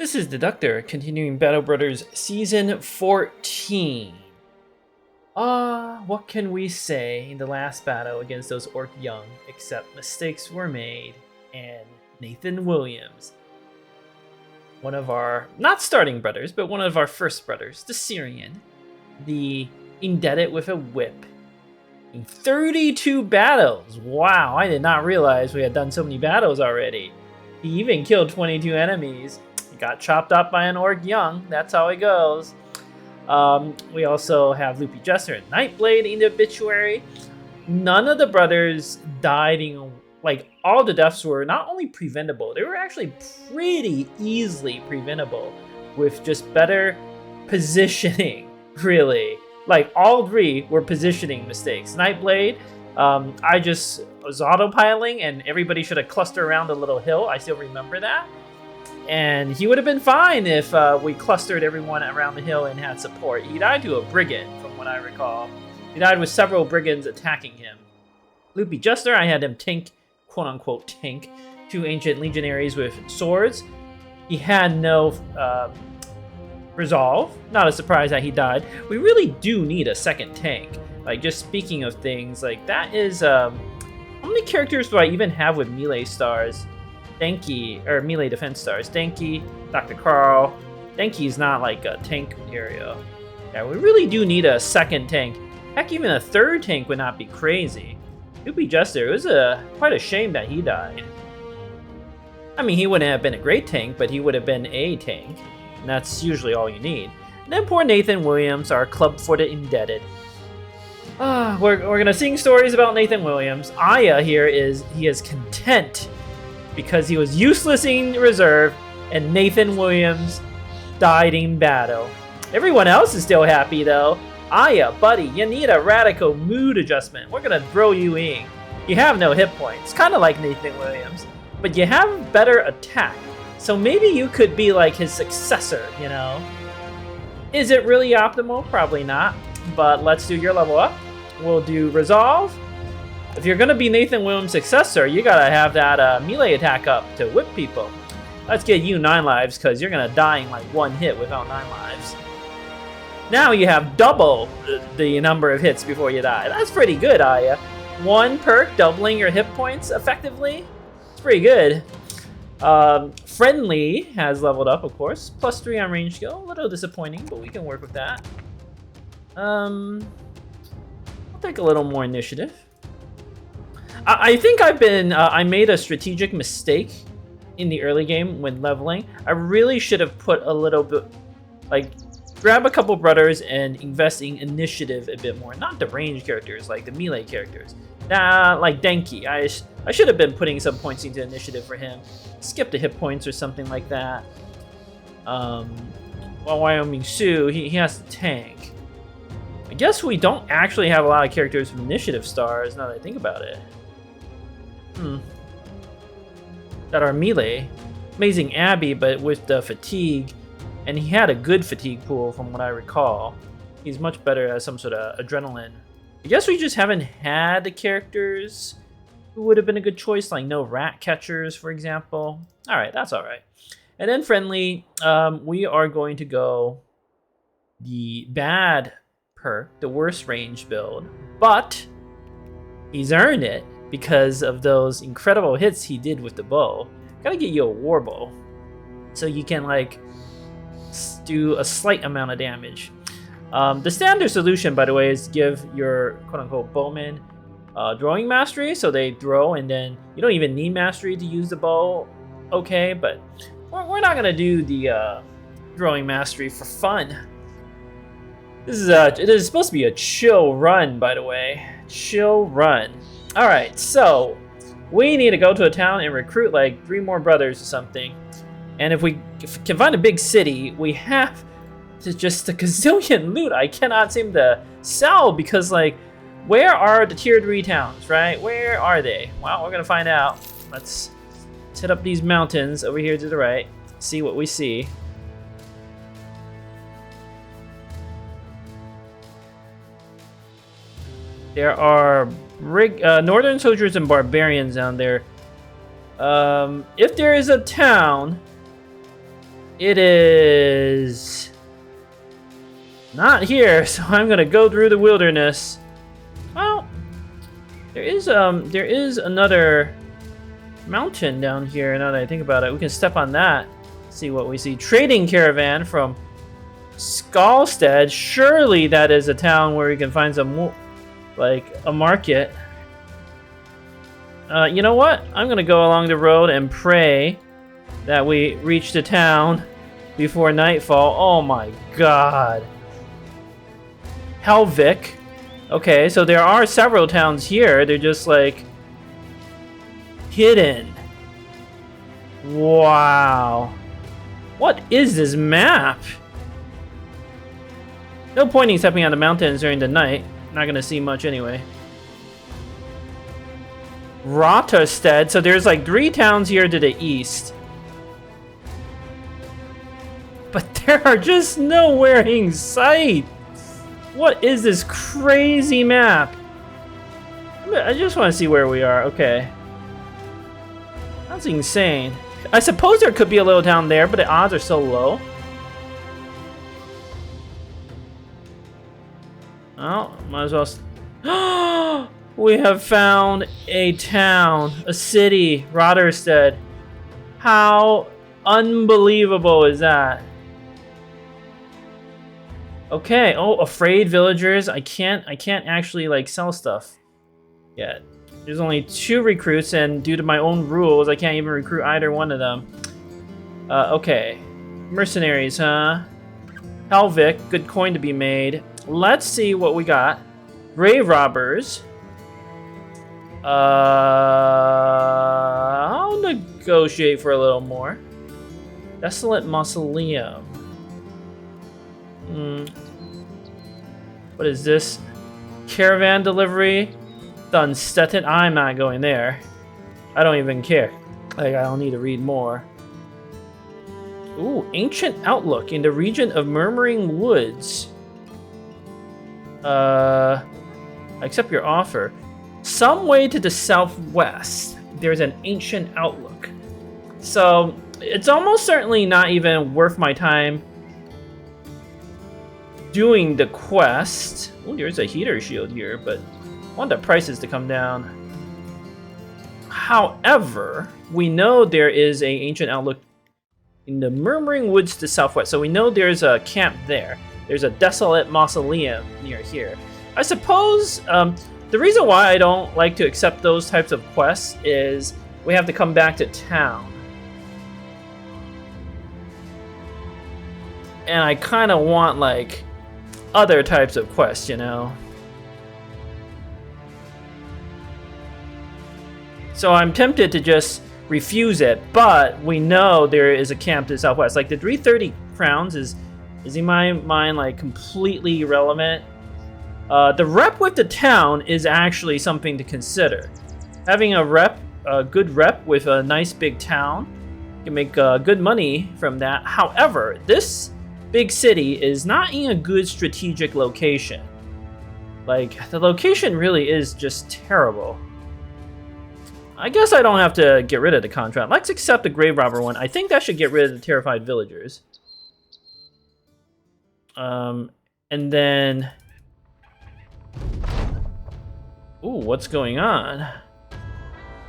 This is Deductor, continuing Battle Brothers Season 14. What can we say in the last battle against those Orc Young, except mistakes were made, and Nathan Williams, one of our, not starting brothers, but one of our first brothers, the Syrian, the indebted with a whip, in 32 battles. Wow, I did not realize we had done so many battles already. He even killed 22 enemies. Got chopped up by an Orc Young. That's how it goes. We also have Loopy Jester and Nightblade in the obituary. None of the brothers died in, like, all the deaths were not only preventable, they were actually pretty easily preventable with just better positioning, really. Like, all three were positioning mistakes. Nightblade, I just was autopiloting and everybody should have clustered around the little hill. I still remember that. And he would have been fine if we clustered everyone around the hill and had support. He died to a brigand, from what I recall. He died with several brigands attacking him. Loopy Jester, I had him tank, quote-unquote tank, 2 ancient legionaries with swords. He had no resolve. Not a surprise that he died. We really do need a second tank. Like, just speaking of things, like, that is... how many characters do I even have with melee stars? Denki, or melee defense stars. Denki, Dr. Carl. Denki's not like a tank material. Yeah, we really do need a second tank. Heck, even a third tank would not be crazy. Loopy Jester, it was quite a shame that he died. I mean, he wouldn't have been a great tank, but he would have been a tank. And that's usually all you need. And then poor Nathan Williams, our club for the indebted. We're gonna sing stories about Nathan Williams. Aya here he is content because he was useless in reserve, and Nathan Williams died in battle. Everyone else is still happy, though. Aya, buddy, you need a radical mood adjustment. We're gonna throw you in. You have no hit points, kind of like Nathan Williams, but you have better attack. So maybe you could be like his successor, you know? Is it really optimal? Probably not, but let's do your level up. We'll do Resolve. If you're gonna be Nathan Williams' successor, you gotta have that melee attack up to whip people. Let's get you 9 lives, because you're gonna die in like 1 hit without 9 lives. Now you have double the number of hits before you die. That's pretty good, Aya. 1 perk, doubling your hit points effectively. It's pretty good. Friendly has leveled up, of course. +3 on range skill. A little disappointing, but we can work with that. I'll take a little more initiative. I think I made a strategic mistake in the early game when leveling. I really should have put a little bit, like, grab a couple brothers and invest in initiative a bit more. Not the range characters, like the melee characters. Like Denki. I should have been putting some points into initiative for him. Skip the hit points or something like that. While Wyoming Sue, he has to tank. I guess we don't actually have a lot of characters with initiative stars, now that I think about it. That are melee. Amazing Abby, but with the fatigue. And he had a good fatigue pool from what I recall. He's much better as some sort of adrenaline. I guess we just haven't had the characters who would have been a good choice, like no rat catchers, for example. Alright, that's alright. And then friendly, we are going to go the bad perk, the worst range build. But he's earned it because of those incredible hits he did with the bow. Gotta get you a war bow, so you can like do a slight amount of damage. The standard solution, by the way, is give your quote-unquote bowman throwing mastery, so they throw, and then you don't even need mastery to use the bow. Okay, but we're not gonna do the throwing mastery for fun. It is supposed to be a chill run, by the way. Chill run. Alright, so we need to go to a town and recruit like 3 more brothers or something. And if we can find a big city, we have to just a gazillion loot I cannot seem to sell because, like, where are the tier 3 towns, right? Where are they? Well, we're gonna find out. Let's hit up these mountains over here to the right, see what we see. There are northern soldiers and barbarians down there. If there is a town It is not here, so I'm gonna go through the wilderness. Well, there is another mountain down here. Now that I think about it, we can step on that. See what we see. Trading caravan from Skalstead. Surely that is a town where we can find some, like, a market. You know what? I'm gonna go along the road and pray that we reach the town before nightfall. Oh my god. Helvik. Okay, so there are several towns here. They're just like hidden. Wow. What is this map? No point in stepping on the mountains during the night. Not gonna see much anyway. Rotterstead. So there's like 3 towns here to the east. But there are just nowhere in sight. What is this crazy map? I just want to see where we are. Okay. That's insane. I suppose there could be a little town there, but the odds are so low. Oh, might as well. We have found a town, a city, Rotterstead. How unbelievable is that? Okay. Oh, afraid villagers. I can't actually like sell stuff yet. There's only 2 recruits, and due to my own rules, I can't even recruit either one of them. Okay. Mercenaries, huh? Helvik, good coin to be made. Let's see what we got. Grave robbers. I'll negotiate for a little more. Desolate mausoleum. What is this? Caravan delivery? Dunstetten? I'm not going there. I don't even care. Like, I don't need to read more. Ooh, ancient outlook in the region of Murmuring Woods. I accept your offer. Some way to the southwest, there's an ancient outlook. So, it's almost certainly not even worth my time doing the quest. Oh, there's a heater shield here, but I want the prices to come down. However, we know there is an ancient outlook in the Murmuring Woods to the southwest, so we know there's a camp there. There's a desolate mausoleum near here. I suppose the reason why I don't like to accept those types of quests is we have to come back to town. And I kind of want, like, other types of quests, you know? So I'm tempted to just refuse it, but we know there is a camp to the southwest. Like, the 330 crowns is in my mind, like, completely irrelevant. The rep with the town is actually something to consider. Having a good rep with a nice big town, you can make good money from that. However, this big city is not in a good strategic location. Like, the location really is just terrible. I guess I don't have to get rid of the contract. Let's accept the grave robber one. I think that should get rid of the terrified villagers. And then... Ooh, what's going on?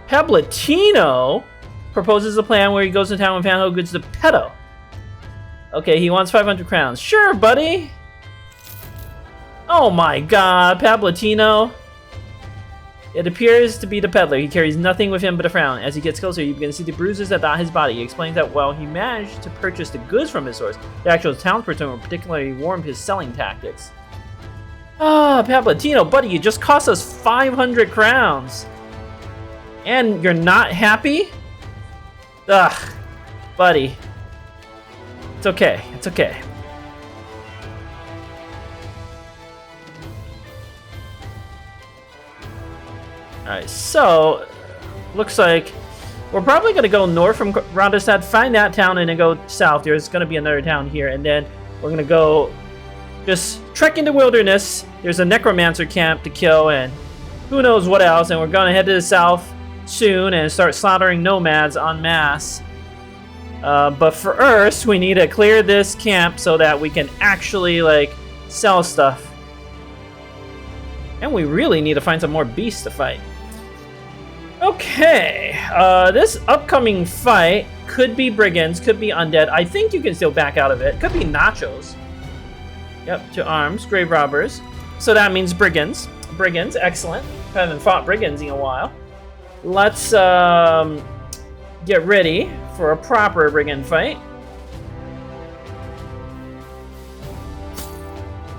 Pablatino proposes a plan where he goes to town and found goods to pedo. Okay, he wants 500 crowns. Sure, buddy. Oh my god, Pablatino. It appears to be the peddler. He carries nothing with him but a frown. As he gets closer, you begin to see the bruises that dot his body. He explains that while he managed to purchase the goods from his source, the actual townsperson were particularly warned his selling tactics. Ah, Pablatino, buddy, you just cost us 500 crowns. And you're not happy? Ugh, buddy. It's okay, it's okay. Alright, so, looks like we're probably going to go north from Rondestad, find that town, and then go south. There's going to be another town here, and then we're going to go just trek into wilderness. There's a necromancer camp to kill, and who knows what else, and we're going to head to the south soon and start slaughtering nomads en masse. But first, we need to clear this camp so that we can actually, like, sell stuff. And we really need to find some more beasts to fight. Okay, this upcoming fight could be brigands, could be undead. I think you can still back out of it. Could be nachos. Yep, to arms, grave robbers. So that means brigands. Brigands, excellent. Haven't fought brigands in a while. Let's get ready for a proper brigand fight.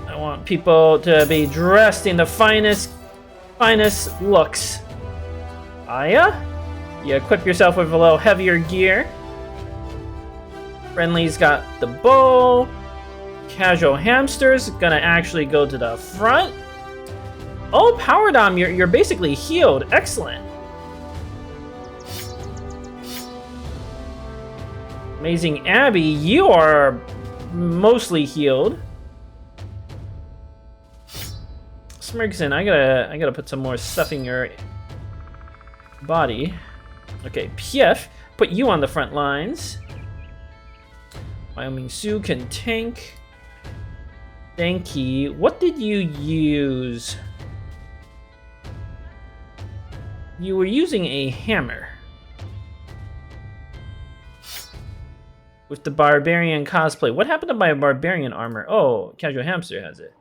I want people to be dressed in the finest looks. Aya, you equip yourself with a little heavier gear. Friendly's got the bow. Casual hamster's gonna actually go to the front. Oh, Power Dom, you're basically healed. Excellent. Amazing Abby, you are mostly healed. Smirkson, I gotta put some more stuff in your body. Okay, Pief, put you on the front lines. Wyoming Sioux can tank. Denki, what did you use? You were using a hammer. With the barbarian cosplay. What happened to my barbarian armor? Oh, Casual Hamster has it.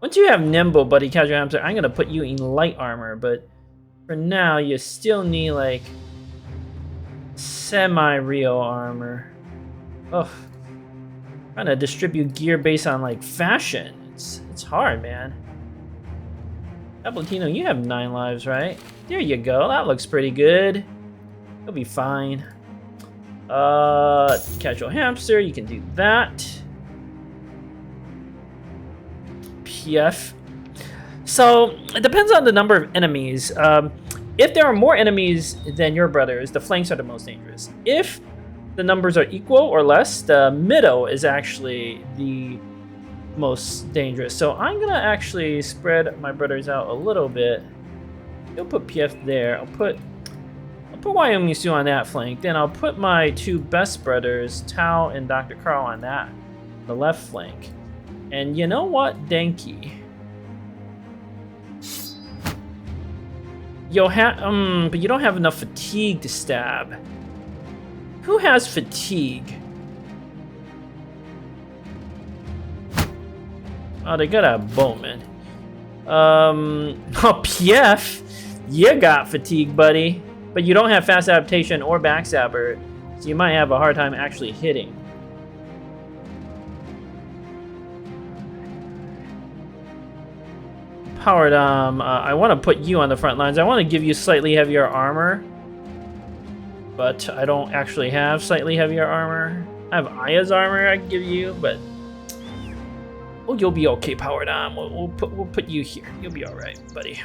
Once you have nimble, buddy, Casual Hamster, I'm gonna put you in light armor, but for now, you still need, like, semi-real armor. Oh, trying to distribute gear based on, like, fashion. It's hard, man. Appletino, you have 9 lives, right? There you go. That looks pretty good. You'll be fine. Casual Hamster, you can do that. PF. So, it depends on the number of enemies. If there are more enemies than your brothers, the flanks are the most dangerous. If the numbers are equal or less, the middle is actually the most dangerous. So I'm gonna actually spread my brothers out a little bit. You'll put PF there. I'll put Wyoming Sioux on that flank. Then I'll put my 2 best brothers, Tao and Dr. Carl, on the left flank. And you know what, Denki? But you don't have enough fatigue to stab. Who has fatigue? Oh, they got a bowman. Oh, PF, you got fatigue, buddy. But you don't have fast adaptation or backstabber, so you might have a hard time actually hitting. Power Dom, I want to put you on the front lines. I want to give you slightly heavier armor, but I don't actually have slightly heavier armor. I have Aya's armor I can give you, but oh, you'll be okay, Power Dom. We'll put you here. You'll be all right, buddy.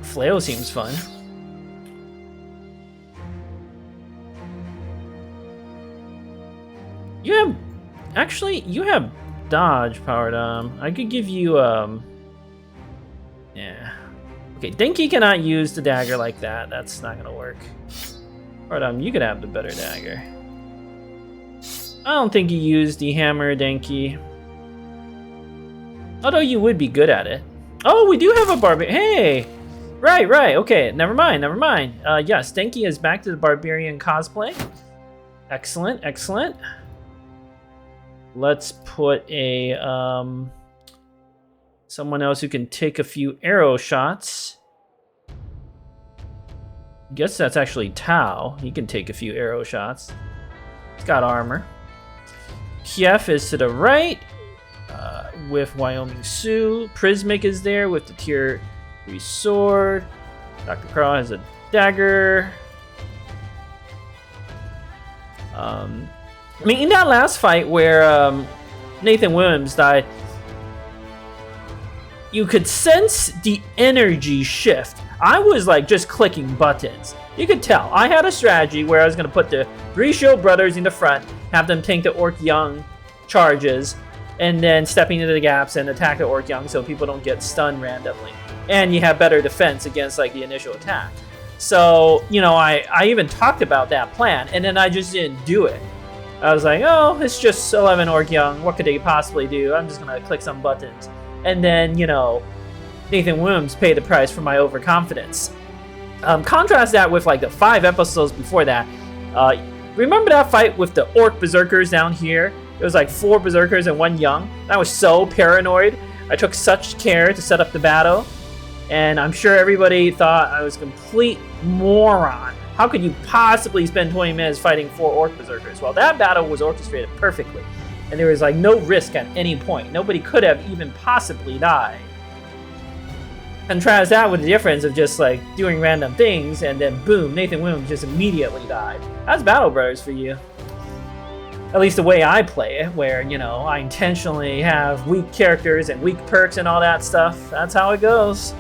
Flail seems fun. You have dodge, Power Dom. I could give you yeah. Okay, Denki cannot use the dagger like that. That's not gonna work. Power Dom, you could have the better dagger. I don't think you used the hammer, Denki. Although you would be good at it. Oh, we do have a barbarian. Hey! Right. Okay, never mind. Yes, Denki is back to the barbarian cosplay. Excellent. Let's put a someone else who can take a few arrow shots. I guess that's actually Tao. He can take a few arrow shots. He's got armor. Pief is to the right with Wyoming Sioux. Prismic is there with the tier 3 sword. Dr. Carl has a dagger. I mean, in that last fight where Nathan Williams died, you could sense the energy shift. I was like just clicking buttons. You could tell. I had a strategy where I was going to put the 3 shield brothers in the front, have them tank the Orc Young charges, and then stepping into the gaps and attack the Orc Young so people don't get stunned randomly. And you have better defense against like the initial attack. So, you know, I even talked about that plan, and then I just didn't do it. I was like, oh, it's just 11 Orc Young. What could they possibly do? I'm just going to click some buttons. And then, you know, Nathan Williams paid the price for my overconfidence. Contrast that with like the 5 episodes before that. Remember that fight with the Orc Berserkers down here? It was like 4 Berserkers and 1 Young. I was so paranoid. I took such care to set up the battle. And I'm sure everybody thought I was a complete moron. How could you possibly spend 20 minutes fighting 4 Orc Berserkers? Well, that battle was orchestrated perfectly. And there was like no risk at any point. Nobody could have even possibly died. Contrast that with the difference of just like doing random things and then boom, Nathan Williams just immediately died. That's Battle Brothers for you. At least the way I play it, where, you know, I intentionally have weak characters and weak perks and all that stuff. That's how it goes.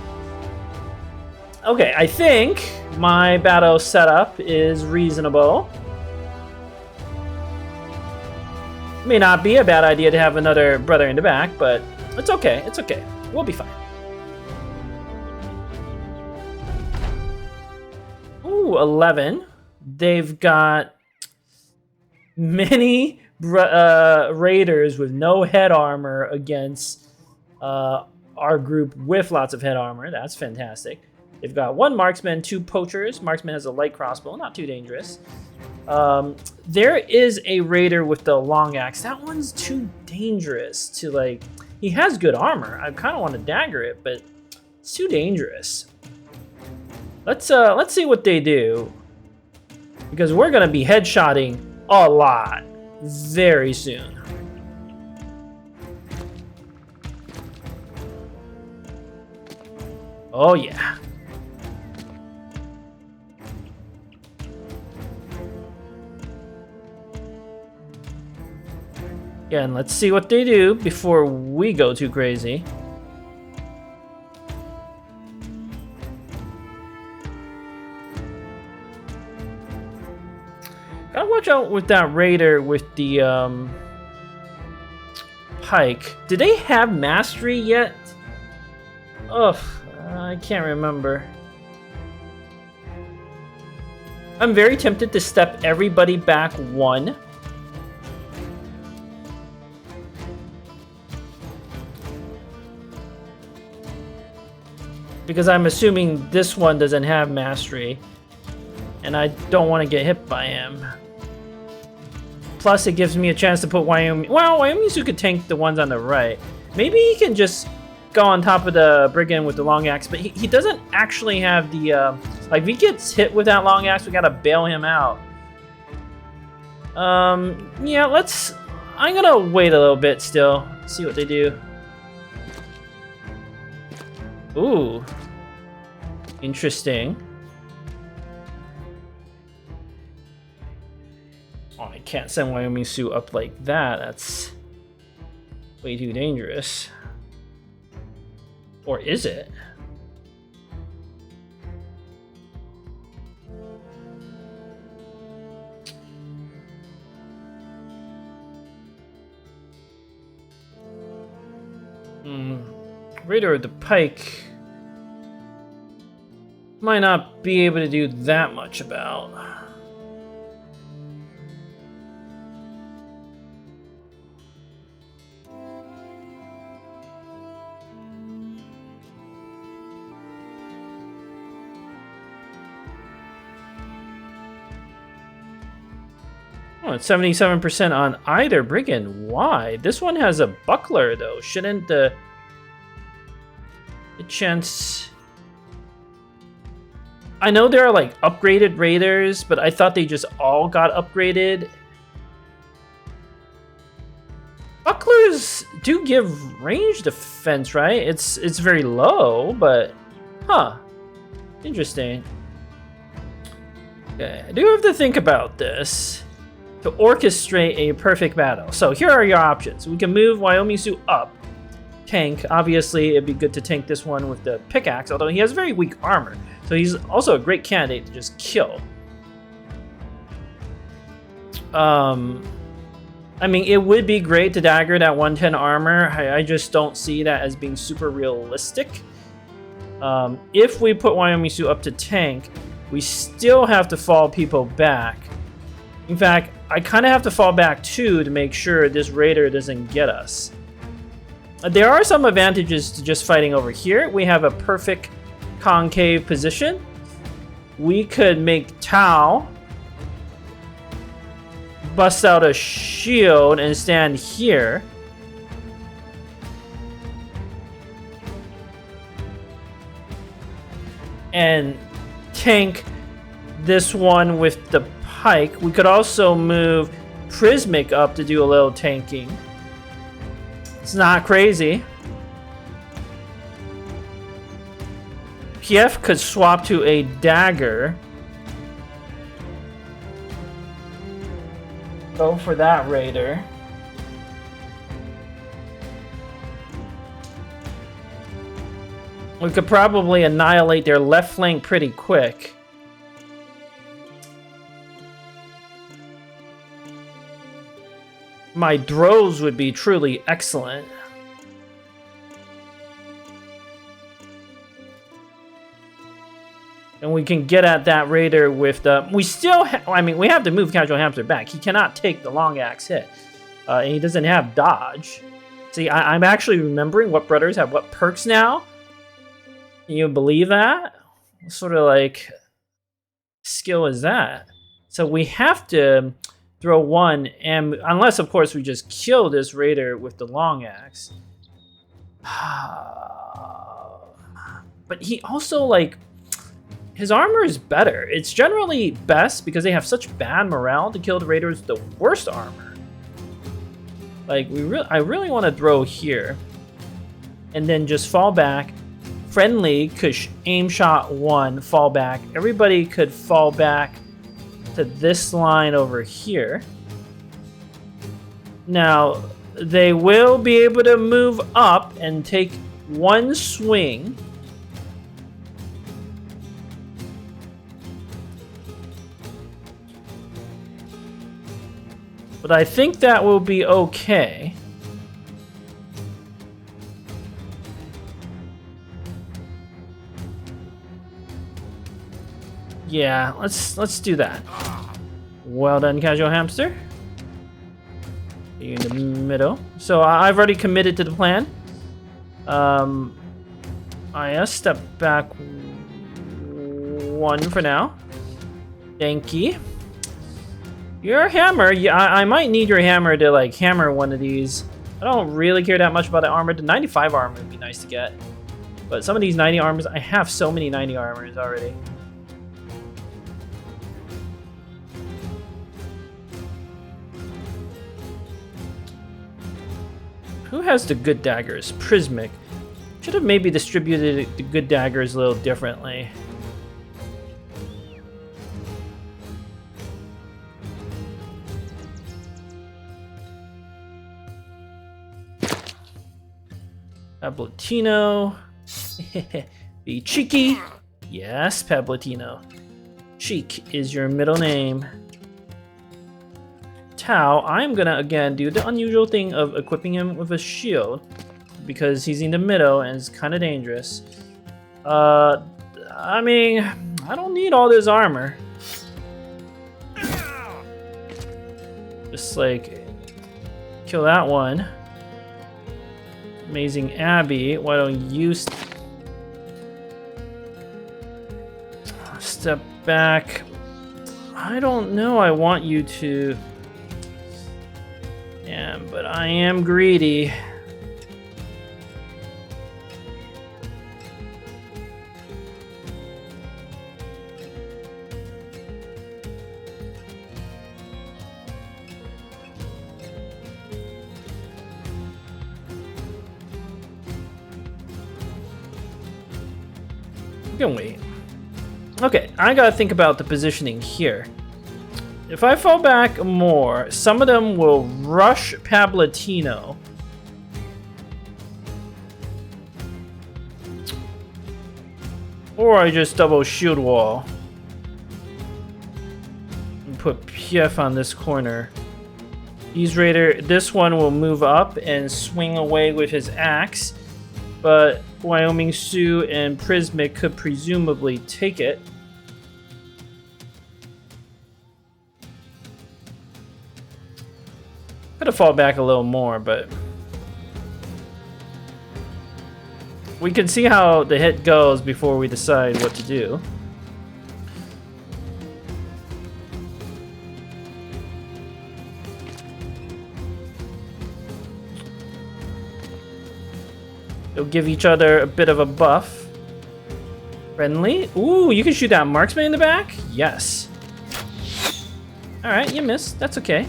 Okay, I think my battle setup is reasonable. May not be a bad idea to have another brother in the back, but it's okay, it's okay. We'll be fine. Ooh, 11. They've got many raiders with no head armor against our group with lots of head armor. That's fantastic. They've got 1 marksman, 2 poachers. Marksman has a light crossbow, not too dangerous. There is a raider with the long axe. That one's too dangerous to like. He has good armor. I kind of want to dagger it, but it's too dangerous. Let's see what they do, because we're gonna be headshotting a lot very soon. Oh yeah. Yeah, and let's see what they do before we go too crazy. Gotta watch out with that raider with the pike. Did they have mastery yet? Ugh, I can't remember. I'm very tempted to step everybody back 1. Because I'm assuming this one doesn't have mastery. And I don't want to get hit by him. Plus, it gives me a chance to put Wyoming. Well, Wyoming Su could tank the ones on the right. Maybe he can just go on top of the brigand with the long axe. But he doesn't actually have the... like, if he gets hit with that long axe, we gotta bail him out. Yeah, let's... I'm gonna wait a little bit still. See what they do. Ooh. Interesting. Oh, I can't send Wyoming Su up like that. That's way too dangerous. Or is it? Raider of the Pike might not be able to do that much about. Oh, it's 77% on either brigand. Why? This one has a buckler though. Shouldn't the chance... I know there are like upgraded raiders, but I thought they just all got upgraded. Bucklers do give range defense, right? It's very low, but huh. Interesting. Okay, I do have to think about this to orchestrate a perfect battle. So here are your options. We can move Wyoming Su up. Tank. Obviously, it'd be good to tank this one with the pickaxe, although he has very weak armor. So he's also a great candidate to just kill. I mean, it would be great to dagger that 110 armor. I just don't see that as being super realistic. If we put Wyoming up to tank, we still have to fall people back. In fact, I kind of have to fall back too to make sure this raider doesn't get us. There are some advantages to just fighting over here. We have a perfect concave position. We could make Tau bust out a shield and stand here. And tank this one with the pike. We could also move Prismic up to do a little tanking. It's not crazy. PF could swap to a dagger. Go for that raider. We could probably annihilate their left flank pretty quick. My droves would be truly excellent. And we can get at that raider with the... We still I mean, we have to move Casual Hamster back. He cannot take the long axe hit. And he doesn't have dodge. See, I'm actually remembering what brothers have what perks now. Can you believe that? What sort of, like, skill is that? So we have to throw one, and unless, of course, we just kill this raider with the long axe. But he also, like... His armor is better. It's generally best because they have such bad morale to kill the raiders with the worst armor. Like, I really want to throw here. And then just fall back. Friendly could aim shot one, fall back. Everybody could fall back to this line over here. Now, they will be able to move up and take one swing. But I think that will be okay. Yeah, let's do that. Well done, Casual Hamster. You're in the middle. So I've already committed to the plan. I step back one for now. Thank you. Your hammer, yeah, I might need your hammer to, like, hammer one of these. I don't really care that much about the armor. The 95 armor would be nice to get. But some of these 90 armors, I have so many 90 armors already. Who has the good daggers? Prismic. Should have maybe distributed the good daggers a little differently. Pablottino. Be cheeky. Yes, Pablottino. Cheek is your middle name. Tau, I'm gonna again do the unusual thing of equipping him with a shield because he's in the middle and it's kind of dangerous. I mean, I don't need all this armor. Just like kill that one. Amazing Abby, why don't you step back? I don't know, I want you to. Yeah, but I am greedy. We can wait. Okay, I gotta think about the positioning here. If I fall back more, some of them will rush Pablottino. Or I just double shield wall. And put PF on this corner. Beast Raider, this one will move up and swing away with his axe, but Wyoming Sioux and Prismic could presumably take it. Could have fought back a little more, but we can see how the hit goes before we decide what to do. They'll give each other a bit of a buff. Friendly. Ooh, you can shoot that marksman in the back? Yes. Alright, you missed. That's okay.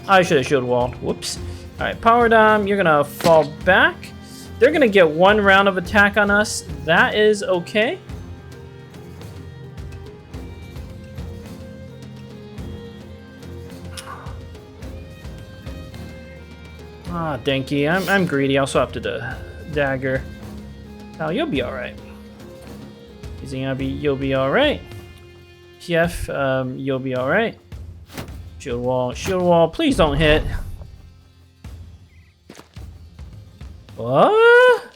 I should have shield walled. Whoops. Alright, Power Dom, you're gonna fall back. They're gonna get one round of attack on us. That is okay. Ah, Denki, I'm greedy. I'll swap to the dagger. Now you'll be alright. You'll be alright. PF, you'll be alright. Shield wall, please don't hit. What?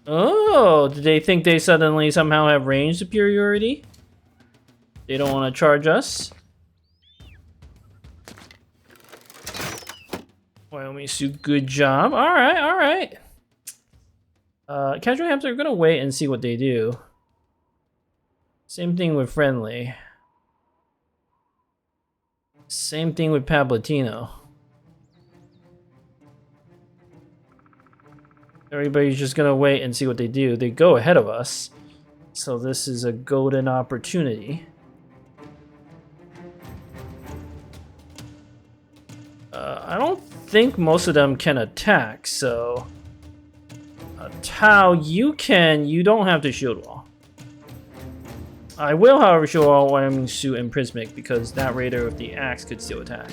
Oh, did they think they suddenly somehow have range superiority? They don't want to charge us. Wyoming Sioux, good job. Alright, alright. Casual Hamster, we're gonna wait and see what they do. Same thing with Friendly. Same thing with Pablatino. Everybody's just gonna wait and see what they do. They go ahead of us, so this is a golden opportunity. I don't think most of them can attack, so... Tao, you can. You don't have to shield wall. I will, however, shield wall Wyoming Sioux and Prismic because that Raider with the axe could still attack.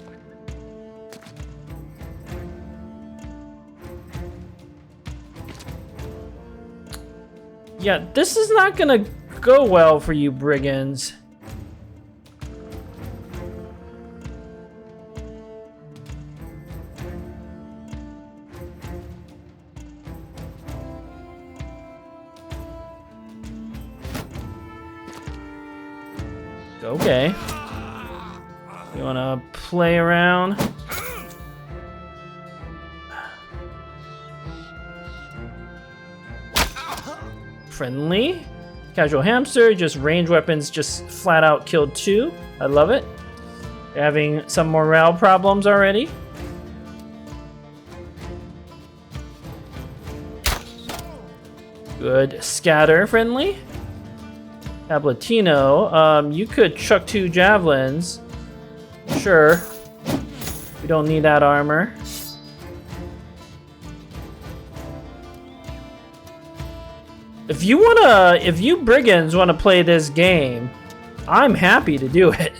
Yeah, this is not gonna go well for you, brigands. Okay. You wanna play around? Friendly. Casual Hamster, just range weapons, just flat out killed 2. I love it. They're having some morale problems already. Good. Scatter, Friendly. Pablatino, you could chuck 2 javelins. Sure. We don't need that armor. If you brigands wanna play this game, I'm happy to do it.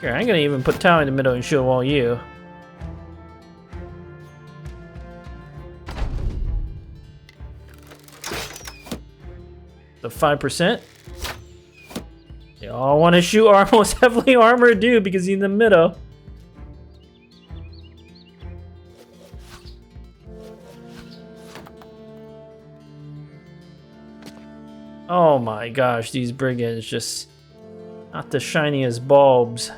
Here, I'm gonna even put Tao in the middle and shield wall you. The 5%. They all want to shoot our most heavily armored dude because he's in the middle. Oh my gosh, these brigands just not the shiniest bulbs.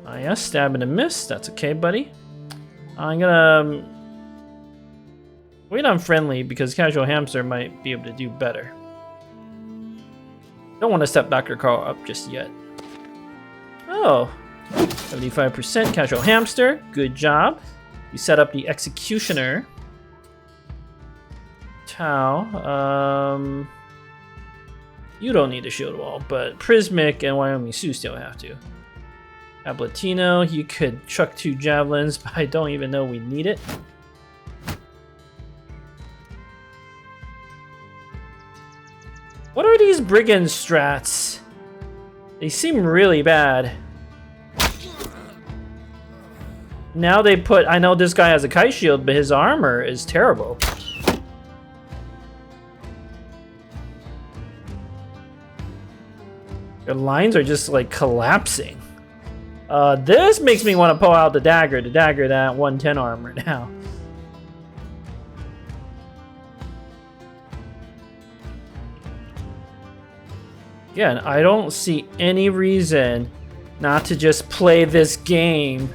Yeah, stab and a miss. That's okay, buddy. I'm gonna wait on Friendly because Casual Hamster might be able to do better. Don't want to step Dr. Carl up just yet. Oh, 75% Casual Hamster. Good job. You set up the Executioner. Tao. You don't need a shield wall, but Prismic and Wyoming Sioux still have to. Ablatino, you could chuck 2 javelins, but I don't even know we need it. What are these brigand strats? They seem really bad. Now they put, I know this guy has a kite shield, but his armor is terrible. Their lines are just like collapsing. This makes me want to pull out the dagger that 110 armor now. Again, I don't see any reason not to just play this game.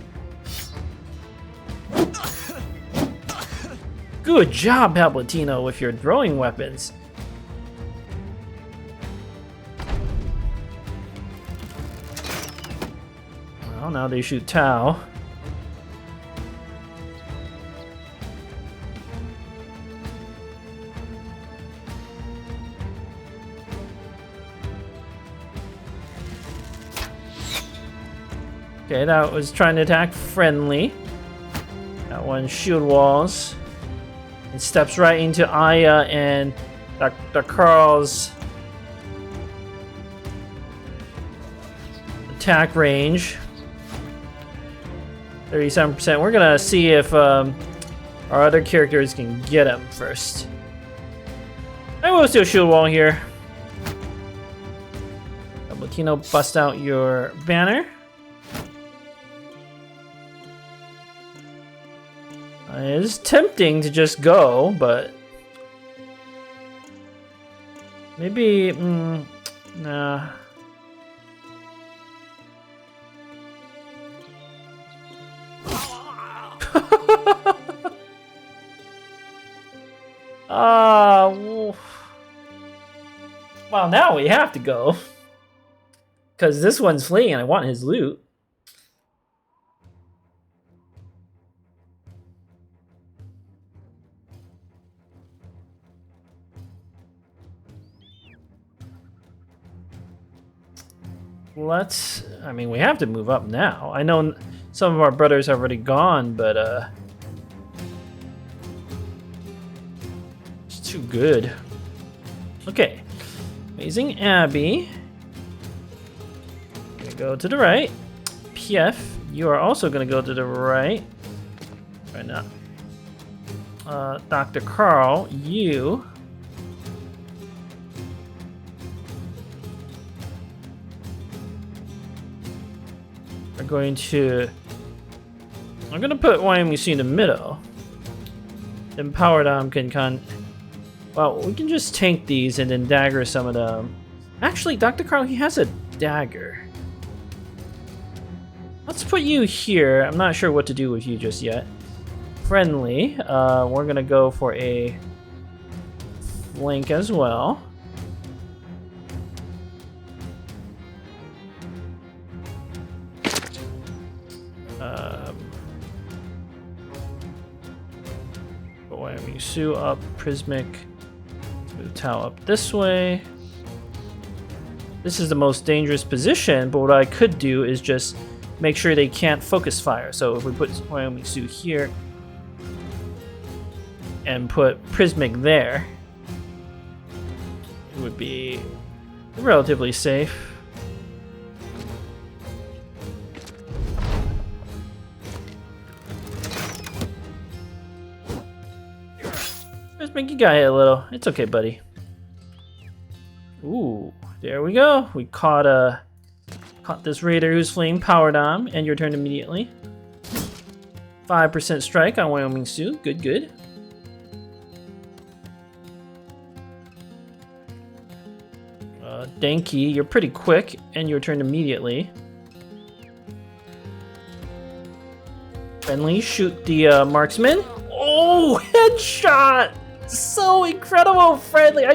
Good job, Palpatino, with your throwing weapons. Well, now they shoot Tau. Okay, that was trying to attack friendly. That one shield walls. It steps right into Aya and Dr. Carl's attack range. 37%. We're gonna see if our other characters can get him first. I will still shield wall here. Latino, bust out your banner. It is tempting to just go, but maybe, nah. Well, now we have to go. Because this one's fleeing and I want his loot. I mean, we have to move up now. I know some of our brothers have already gone, but it's too good. Okay, Amazing Abby. Gonna go to the right. PF, you are also gonna go to the right. Right now. Dr. Carl, you are going to... I'm gonna put YMC in the middle. Then Power Dom can well, we can just tank these and then dagger some of them. Actually, Dr. Carl, he has a dagger. Let's put you here. I'm not sure what to do with you just yet. Friendly. We're gonna go for a flank as well. Put YMC up, Prismic. Move Tau up this way. This is the most dangerous position, but what I could do is just make sure they can't focus fire. So if we put Wyoming Sioux here and put Prismic there, it would be relatively safe. Prismic, you got hit a little. It's okay, buddy. Ooh, there we go. We caught this raider who's fleeing Power Dom, and your turn immediately. 5% strike on Wyoming Sioux. Good, good. Danky, you're pretty quick, and your turn immediately. Friendly, shoot the marksman. Oh, headshot! So incredible, Friendly.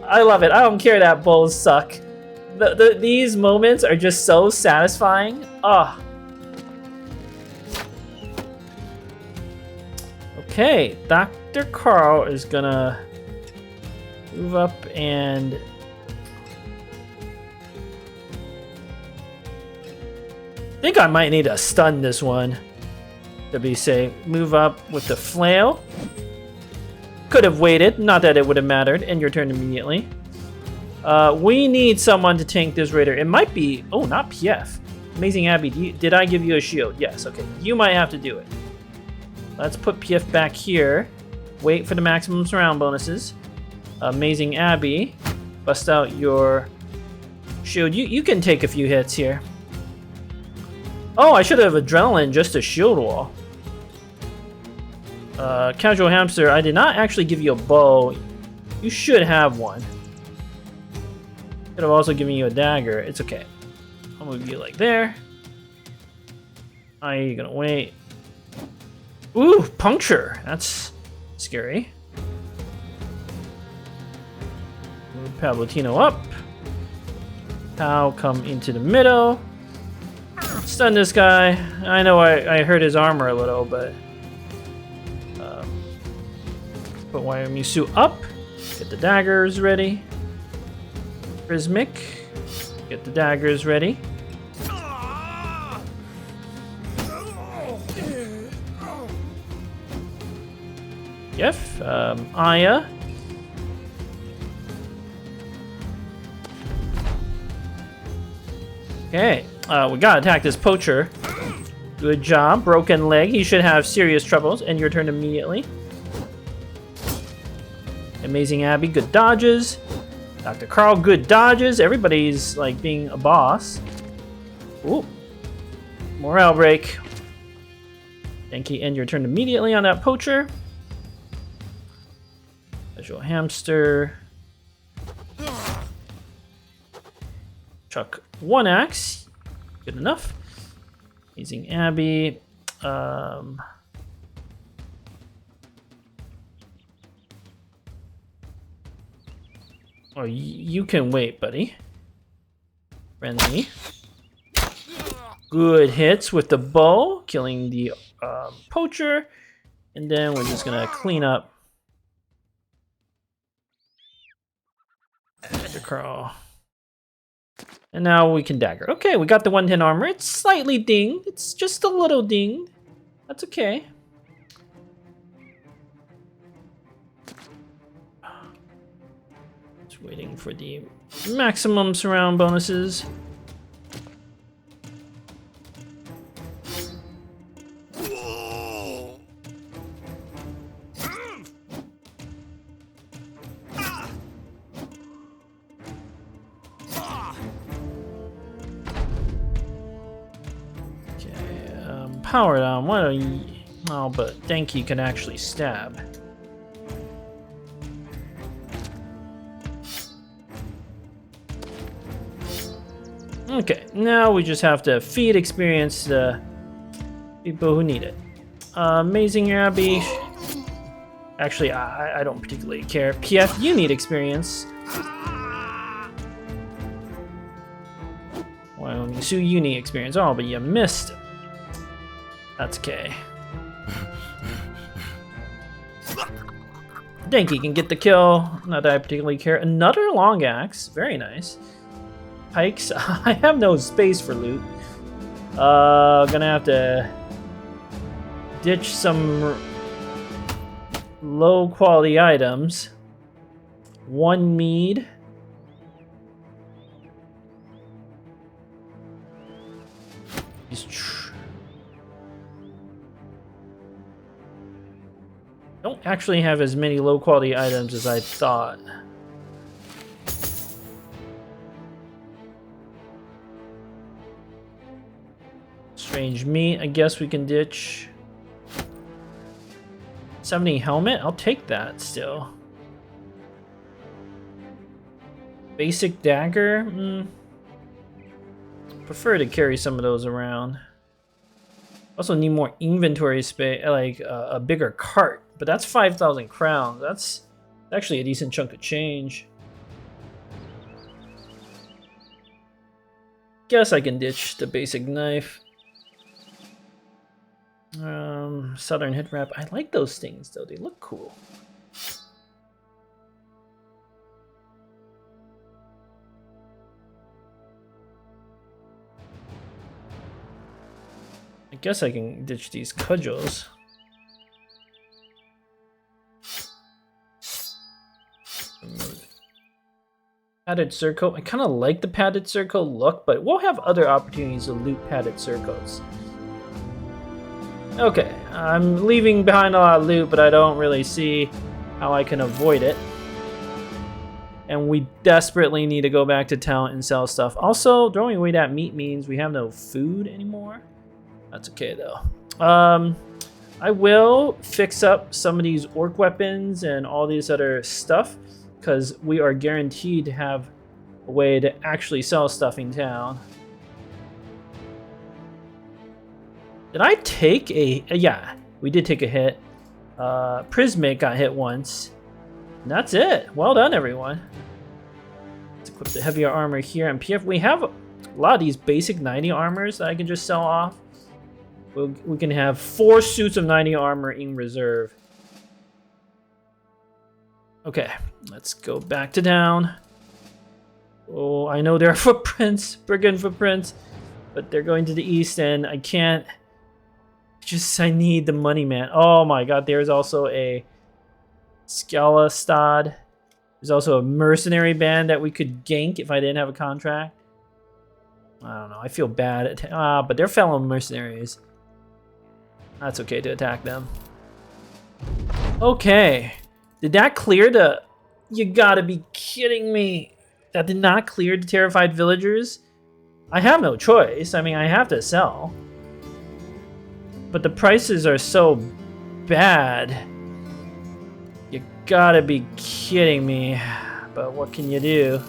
I love it. I don't care that bulls suck. These moments are just so satisfying. Ah. Okay, Dr. Carl is gonna move up and I think I might need to stun this one to be safe. Move up with the flail. Could have waited, not that it would have mattered, and your turn immediately. We need someone to tank this raider. It might be... Oh, not PF. Amazing Abby, did I give you a shield? Yes, okay. You might have to do it. Let's put PF back here. Wait for the maximum surround bonuses. Amazing Abby, bust out your shield. You can take a few hits here. Oh, I should have adrenaline just a shield wall. Casual Hamster, I did not actually give you a bow. You should have one. Could have also given you a dagger. It's okay. I'll move you like there. Are you gonna wait? Ooh, puncture. That's scary. Move Pavlotino up. Pow, come into the middle. Stun this guy. I know I hurt his armor a little, but... put Waiamisu up. Get the daggers ready. Prismic. Get the daggers ready. Yef. Aya. Okay. We gotta attack this poacher. Good job. Broken leg. He should have serious troubles. And your turn immediately. Amazing Abby. Good dodges. Dr. Carl. Good dodges. Everybody's like being a boss. Ooh. Morale break. Denki, end your turn immediately on that poacher. Casual Hamster. Chuck one axe. Good enough. Amazing Abby. Oh, you can wait, buddy. Friendly. Good hits with the bow, killing the poacher. And then we're just gonna clean up Dr. Carl. And now we can dagger. Okay, we got the 110 armor. It's slightly dinged. It's just a little dinged. That's okay. Just waiting for the maximum surround bonuses. Power down. What are you? Oh, but Denki can actually stab. Okay, now we just have to feed experience to people who need it. Amazing Abby. Actually, I don't particularly care. PF, you need experience. Wyoming Sue, you need experience. Oh, but you missed it. That's okay. Denki can get the kill. Not that I particularly care. Another long axe. Very nice. Pikes. I have no space for loot. Gonna have to ditch some low quality items. One mead. Don't actually have as many low quality items as I thought. Strange meat, I guess we can ditch. 70 helmet, I'll take that still. Basic dagger, prefer to carry some of those around. Also need more inventory space, like a bigger cart, but that's 5,000 crowns. That's actually a decent chunk of change. Guess I can ditch the basic knife. Southern hit wrap. I like those things though, they look cool. I guess I can ditch these cudgels. Padded circle. I kind of like the padded circle look, but we'll have other opportunities to loot padded circles. Okay, I'm leaving behind a lot of loot, but I don't really see how I can avoid it. And we desperately need to go back to town and sell stuff. Also, throwing away that meat means we have no food anymore. That's okay, though. I will fix up some of these orc weapons and all these other stuff, because we are guaranteed to have a way to actually sell stuff in town. Did I take a... yeah, we did take a hit. Prismic got hit once. And that's it. Well done, everyone. Let's equip the heavier armor here. And PF, we have a lot of these basic 90 armors that I can just sell off. We can have 4 suits of 90 armor in reserve. Okay, let's go back to town. Oh, I know there are footprints, brigand footprints, but they're going to the east, and I can't. I need the money, man. Oh my god, there's also a Skalastad. There's also a mercenary band that we could gank if I didn't have a contract. I don't know, I feel bad. But they're fellow mercenaries. That's okay to attack them. Okay. Did that clear the... You gotta be kidding me. That did not clear the terrified villagers? I have no choice. I mean, I have to sell. But the prices are so bad. You gotta be kidding me. But what can you do?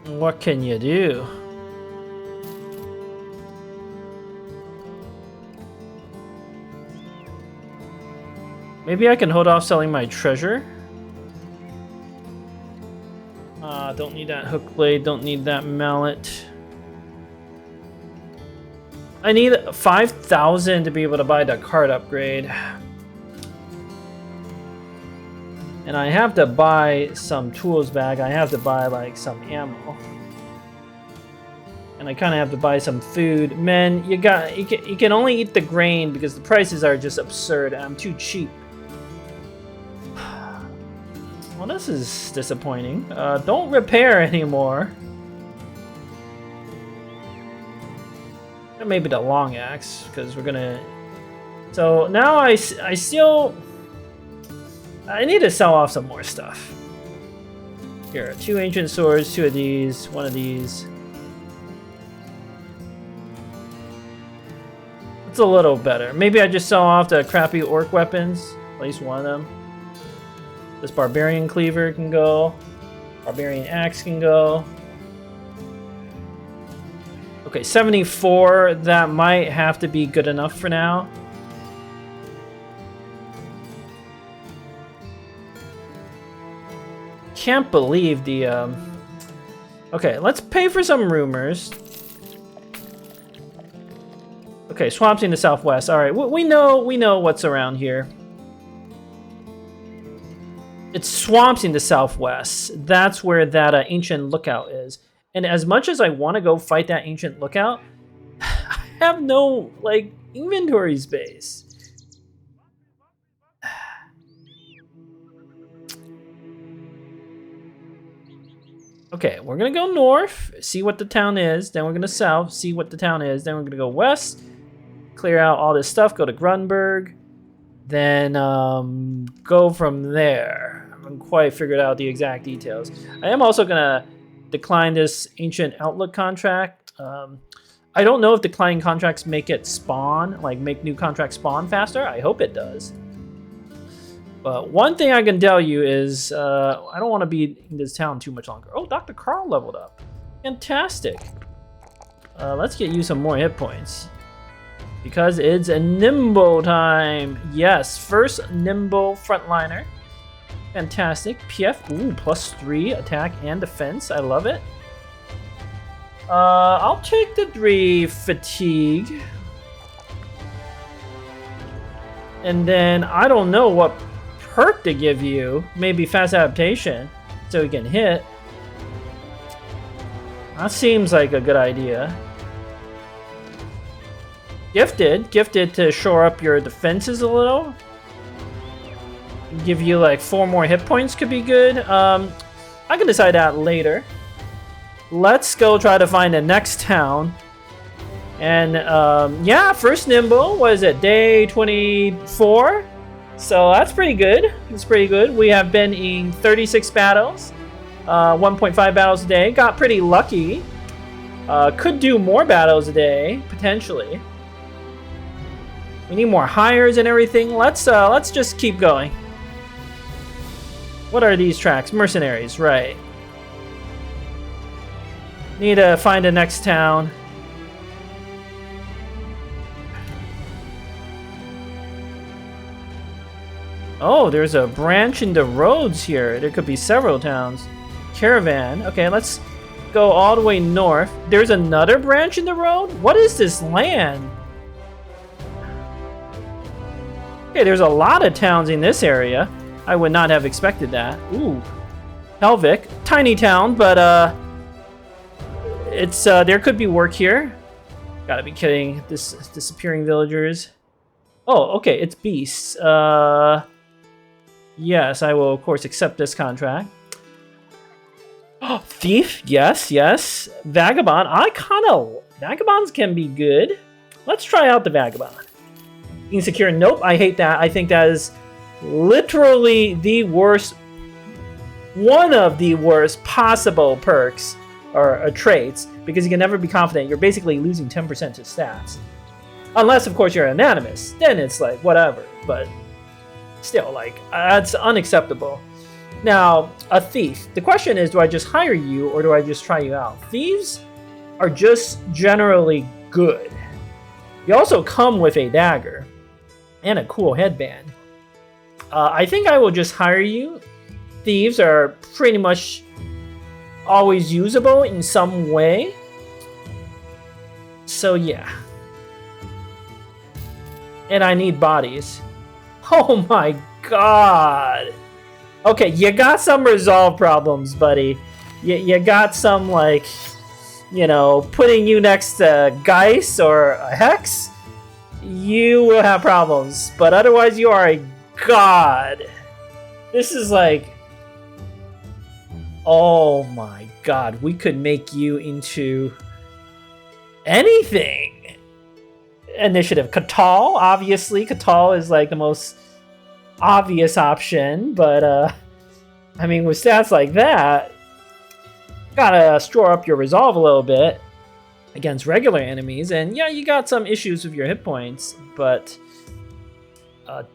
What can you do? Maybe I can hold off selling my treasure. Don't need that hook blade, don't need that mallet. I need 5,000 to be able to buy the card upgrade. And I have to buy some tools back. I have to buy like some ammo. And I kind of have to buy some food. Man, you can only eat the grain because the prices are just absurd. I'm too cheap. Well, this is disappointing. Don't repair anymore. Maybe the long axe, because we're gonna... So now I still... I need to sell off some more stuff. Here, 2 ancient swords, 2 of these, 1 of these. It's a little better. Maybe I just sell off the crappy orc weapons. At least one of them. This barbarian cleaver can go. Barbarian axe can go. Okay, 74. That might have to be good enough for now. Can't believe the... Okay, let's pay for some rumors. Okay, swamps in the southwest. All right, we know what's around here. It's swamps in the southwest. That's where that ancient lookout is. And as much as I want to go fight that ancient lookout, I have no like inventory space. Okay, we're gonna go north, see what the town is. Then we're gonna south, see what the town is. Then we're gonna go west, clear out all this stuff, go to Grunberg, then go from there. I haven't quite figured out the exact details. I am also gonna decline this ancient outlook contract. I don't know if declining contracts make it spawn, like make new contracts spawn faster. I hope it does. But one thing I can tell you is I don't want to be in this town too much longer. Oh, Dr. Carl leveled up. Fantastic. Let's get you some more hit points. Because it's a nimble time. Yes, first nimble frontliner. Fantastic. PF, ooh, +3 attack and defense. I love it. I'll take the 3 fatigue. And then I don't know what perk to give you. Maybe fast adaptation so you can hit. That seems like a good idea. Gifted to shore up your defenses a little. Give you like 4 more hit points could be good. I can decide that later. Let's go try to find the next town. And yeah, first nimble was at day 24. So that's pretty good. It's pretty good. We have been in 36 battles. 1.5 battles a day. Got pretty lucky. Could do more battles a day, potentially. We need more hires and everything. Let's just keep going. What are these tracks? Mercenaries, right. Need to find the next town. Oh, there's a branch in the roads here. There could be several towns. Caravan. Okay, let's go all the way north. There's another branch in the road? What is this land? Okay, there's a lot of towns in this area. I would not have expected that. Ooh. Helvik. Tiny town, but it's there could be work here. Gotta be kidding. This disappearing villagers. Oh, okay, it's beasts. Yes, I will of course accept this contract. Oh, thief, yes. Vagabond, vagabonds can be good. Let's try out the vagabond. Insecure, nope, I hate that. I think that is literally the worst, one of the worst possible perks or traits, because you can never be confident. You're basically losing 10% to stats. Unless, of course, you're anonymous. Then it's like, whatever. But still, like, that's unacceptable. Now, a thief. The question is, do I just hire you or do I just try you out? Thieves are just generally good. You also come with a dagger and a cool headband. I think I will just hire you. Thieves are pretty much always usable in some way. So yeah. And I need bodies. Oh my god. Okay, you got some resolve problems, buddy. You got some, like, you know, putting you next to Geist or a Hex, you will have problems. But otherwise, you are a god. This is like... Oh my god, we could make you into anything. Initiative. Catal, obviously. Catal is like the most obvious option, but I mean, with stats like that, gotta store up your resolve a little bit against regular enemies. And yeah, you got some issues with your hit points, but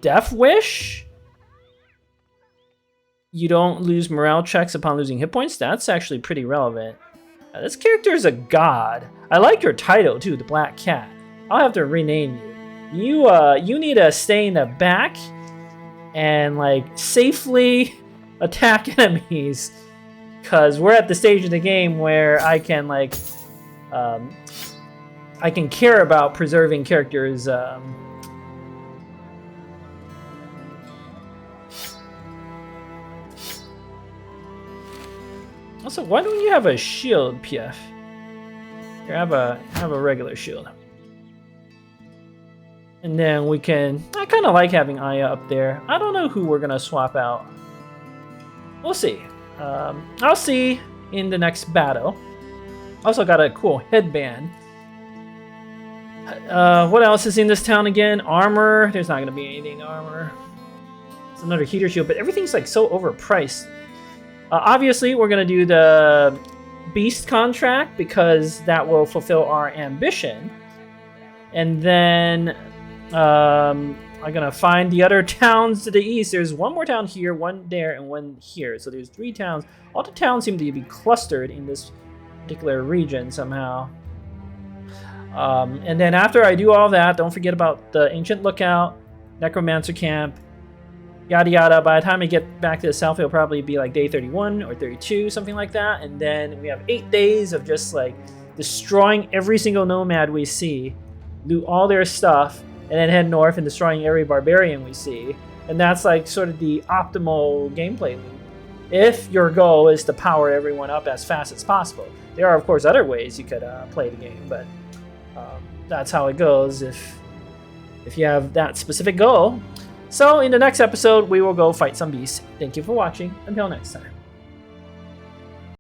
Death Wish, you don't lose morale checks upon losing hit points. That's actually pretty relevant. This character is a god. I like your title too, the Black Cat. I'll have to rename you. You need to stay in the back and like safely attack enemies, because we're at the stage of the game where I can like I can care about preserving characters. Also, why don't you have a shield, PF? Here, have a regular shield. And then we can... I kind of like having Aya up there. I don't know who we're going to swap out. We'll see. I'll see in the next battle. Also got a cool headband. What else is in this town again? Armor. There's not going to be anything armor. It's another heater shield, but everything's like so overpriced. Obviously, we're going to do the Beast contract because that will fulfill our ambition. And then... I'm gonna find the other towns to the east. There's one more town here, one there, and one here. So there's 3 towns. All the towns seem to be clustered in this particular region somehow. And then after I do all that, don't forget about the Ancient Lookout, Necromancer Camp, yada yada. By the time I get back to the south, it'll probably be like day 31 or 32, something like that. And then we have 8 days of just like destroying every single nomad we see, loot all their stuff, and then head north and destroying every barbarian we see. And that's like sort of the optimal gameplay loop. If your goal is to power everyone up as fast as possible. There are, of course, other ways you could play the game, but that's how it goes if you have that specific goal. So in the next episode, we will go fight some beasts. Thank you for watching. Until next time.